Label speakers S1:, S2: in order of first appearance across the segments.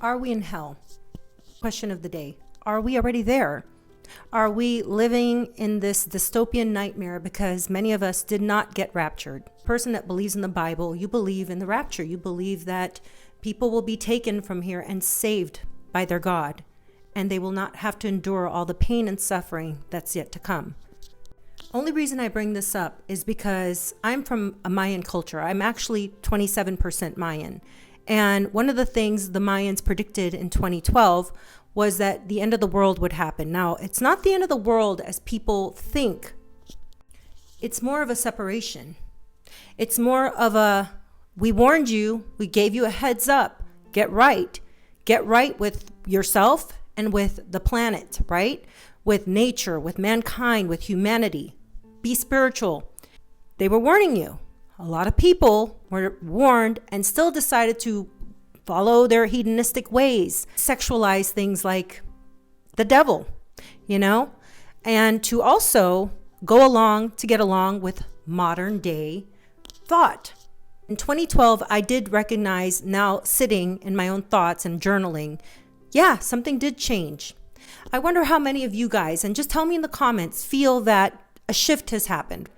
S1: Are we in hell? Question of the day. Are we already there? Are we living in this dystopian nightmare because many of us did not get raptured? Person that believes in the Bible, you believe in the rapture. You believe that people will be taken from here and saved by their God, and they will not have to endure all the pain and suffering that's yet to come. Only reason I bring this up is because I'm from a Mayan culture. I'm actually 27% Mayan. And one of the things the Mayans predicted in 2012 was that the end of the world would happen. Now, it's not the end of the world as people think. It's more of a separation. It's more of a, we warned you, we gave you a heads up, get right. Get right with yourself and with the planet, right? With nature, with mankind, with humanity. Be spiritual. They were warning you. A lot of people were warned and still decided to follow their hedonistic ways, sexualize things like the devil, and to also go along to get along with modern day thought. In 2012, I did recognize, now sitting in my own thoughts and journaling, yeah, something did change. I wonder how many of you guys, and just tell me in the comments, feel that a shift has happened.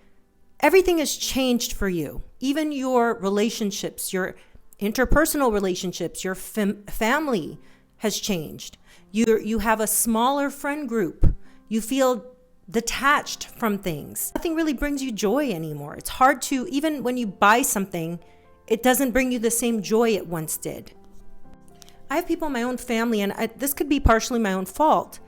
S1: Everything has changed for you. Even your relationships, your interpersonal relationships, your family has changed. You have a smaller friend group. You feel detached from things. Nothing really brings you joy anymore. It's hard to, even when you buy something, it doesn't bring you the same joy it once did. I have people in my own family, and this could be partially my own fault,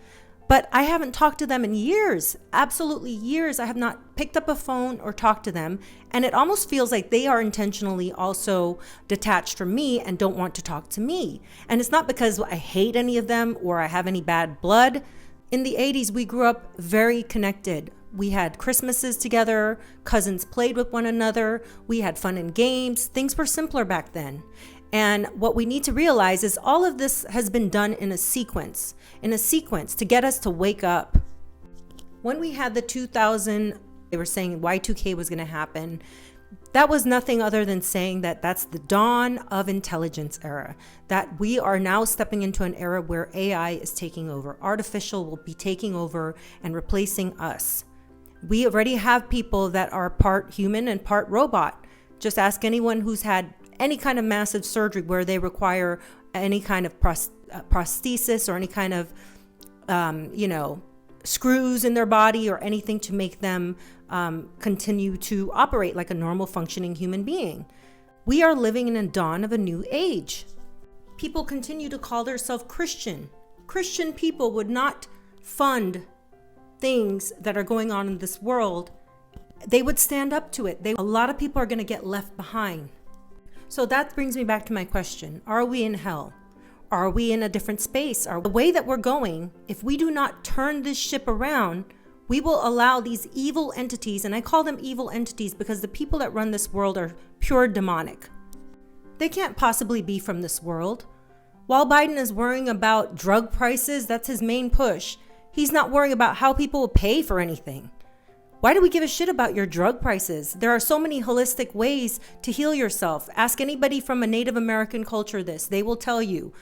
S1: but I haven't talked to them in years, absolutely years. I have not picked up a phone or talked to them. And it almost feels like they are intentionally also detached from me and don't want to talk to me. And it's not because I hate any of them or I have any bad blood. In the 80s, we grew up very connected. We had Christmases together, cousins played with one another, we had fun and games. Things were simpler back then. And what we need to realize is all of this has been done in a sequence to get us to wake up. When we had the 2000, they were saying Y2K was going to happen. That was nothing other than saying that that's the dawn of intelligence era, that we are now stepping into an era where AI is taking over. Artificial will be taking over and replacing us. We already have people that are part human and part robot. Just ask anyone who's had any kind of massive surgery where they require any kind of prosthesis or any kind of, screws in their body or anything to make them continue to operate like a normal functioning human being. We are living in a dawn of a new age. People continue to call themselves Christian. Christian people would not fund things that are going on in this world. They would stand up to it. A lot of people are going to get left behind. So that brings me back to my question. Are we in hell? Are we in a different space? The way that we're going, if we do not turn this ship around, we will allow these evil entities, and I call them evil entities because the people that run this world are pure demonic. They can't possibly be from this world. While Biden is worrying about drug prices, that's his main push. He's not worrying about how people will pay for anything. Why do we give a shit about your drug prices? There are so many holistic ways to heal yourself. Ask anybody from a Native American culture this. They will tell you,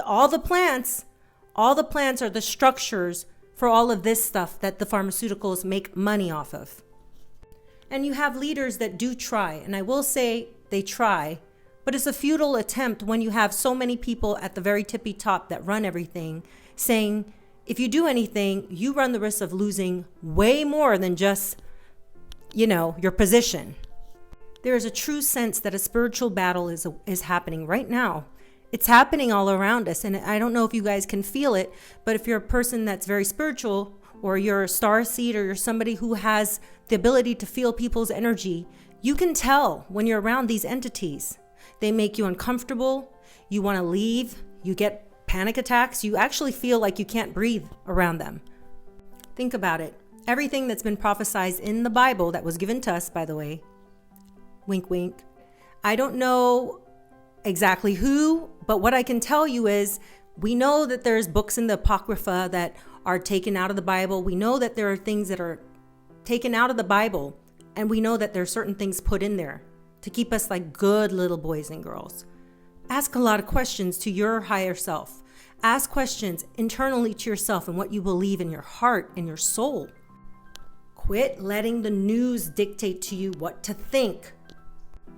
S1: all the plants are the structures for all of this stuff that the pharmaceuticals make money off of. And you have leaders that do try, and I will say they try, but it's a futile attempt when you have so many people at the very tippy top that run everything saying, if you do anything, you run the risk of losing way more than just, your position. There is a true sense that a spiritual battle is happening right now. It's happening all around us. And I don't know if you guys can feel it, but if you're a person that's very spiritual, or you're a starseed, or you're somebody who has the ability to feel people's energy, you can tell when you're around these entities. They make you uncomfortable. You want to leave. You get panic attacks. You actually feel like you can't breathe around them. Think about it. Everything that's been prophesied in the Bible that was given to us, by the way, wink, wink. I don't know exactly who, but what I can tell you is we know that there's books in the Apocrypha that are taken out of the Bible. We know that there are things that are taken out of the Bible, and we know that there are certain things put in there to keep us like good little boys and girls. Ask a lot of questions to your higher self. Ask questions internally to yourself and what you believe in your heart and your soul. Quit letting the news dictate to you what to think.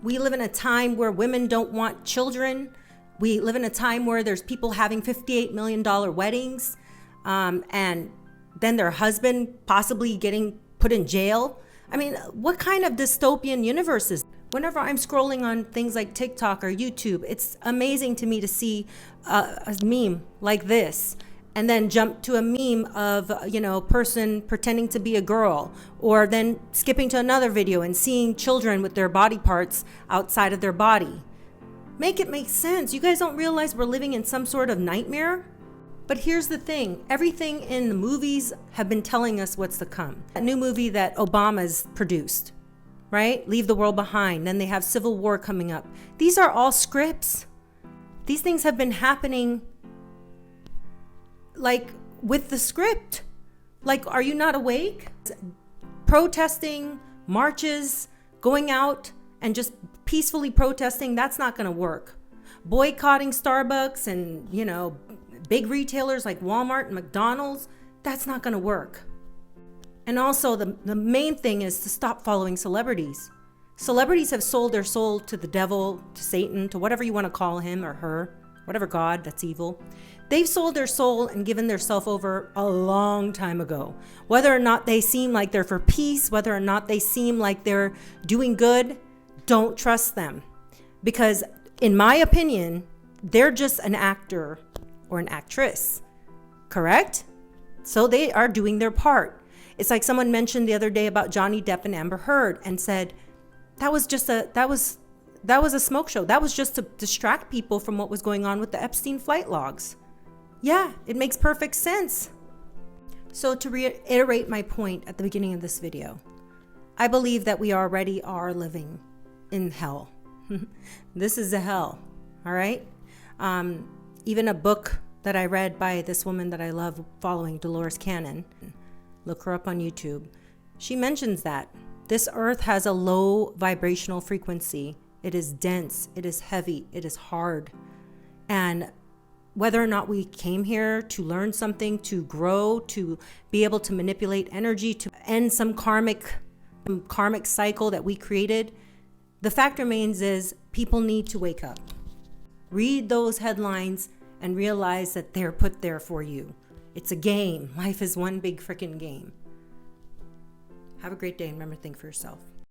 S1: We live in a time where women don't want children. We live in a time where there's people having $58 million weddings, and then their husband possibly getting put in jail. I mean, what kind of dystopian universe is? Whenever I'm scrolling on things like TikTok or YouTube, it's amazing to me to see a meme like this, and then jump to a meme of, person pretending to be a girl, or then skipping to another video and seeing children with their body parts outside of their body. Make it make sense. You guys don't realize we're living in some sort of nightmare? But here's the thing. Everything in the movies have been telling us what's to come. A new movie that Obama's produced, right? Leave the World Behind. Then they have Civil War coming up. These are all scripts. These things have been happening like with the script. Like, are you not awake? Protesting, marches, going out and just peacefully protesting, that's not going to work. Boycotting Starbucks and, big retailers like Walmart and McDonald's, that's not going to work. And also the main thing is to stop following celebrities. Celebrities have sold their soul to the devil, to Satan, to whatever you want to call him or her, whatever God that's evil. They've sold their soul and given their self over a long time ago. Whether or not they seem like they're for peace, whether or not they seem like they're doing good, don't trust them. Because in my opinion, they're just an actor or an actress, correct? So they are doing their part. It's like someone mentioned the other day about Johnny Depp and Amber Heard and said, that was a smoke show. That was just to distract people from what was going on with the Epstein flight logs. Yeah, it makes perfect sense. So to reiterate my point at the beginning of this video, I believe that we already are living in hell. This is a hell, all right? Even a book that I read by this woman that I love following, Dolores Cannon, look her up on YouTube. She mentions that this earth has a low vibrational frequency. It is dense, it is heavy, it is hard. And whether or not we came here to learn something, to grow, to be able to manipulate energy, to end some karmic cycle that we created, the fact remains is people need to wake up. Read those headlines and realize that they're put there for you. It's a game. Life is one big freaking game. Have a great day and remember to think for yourself.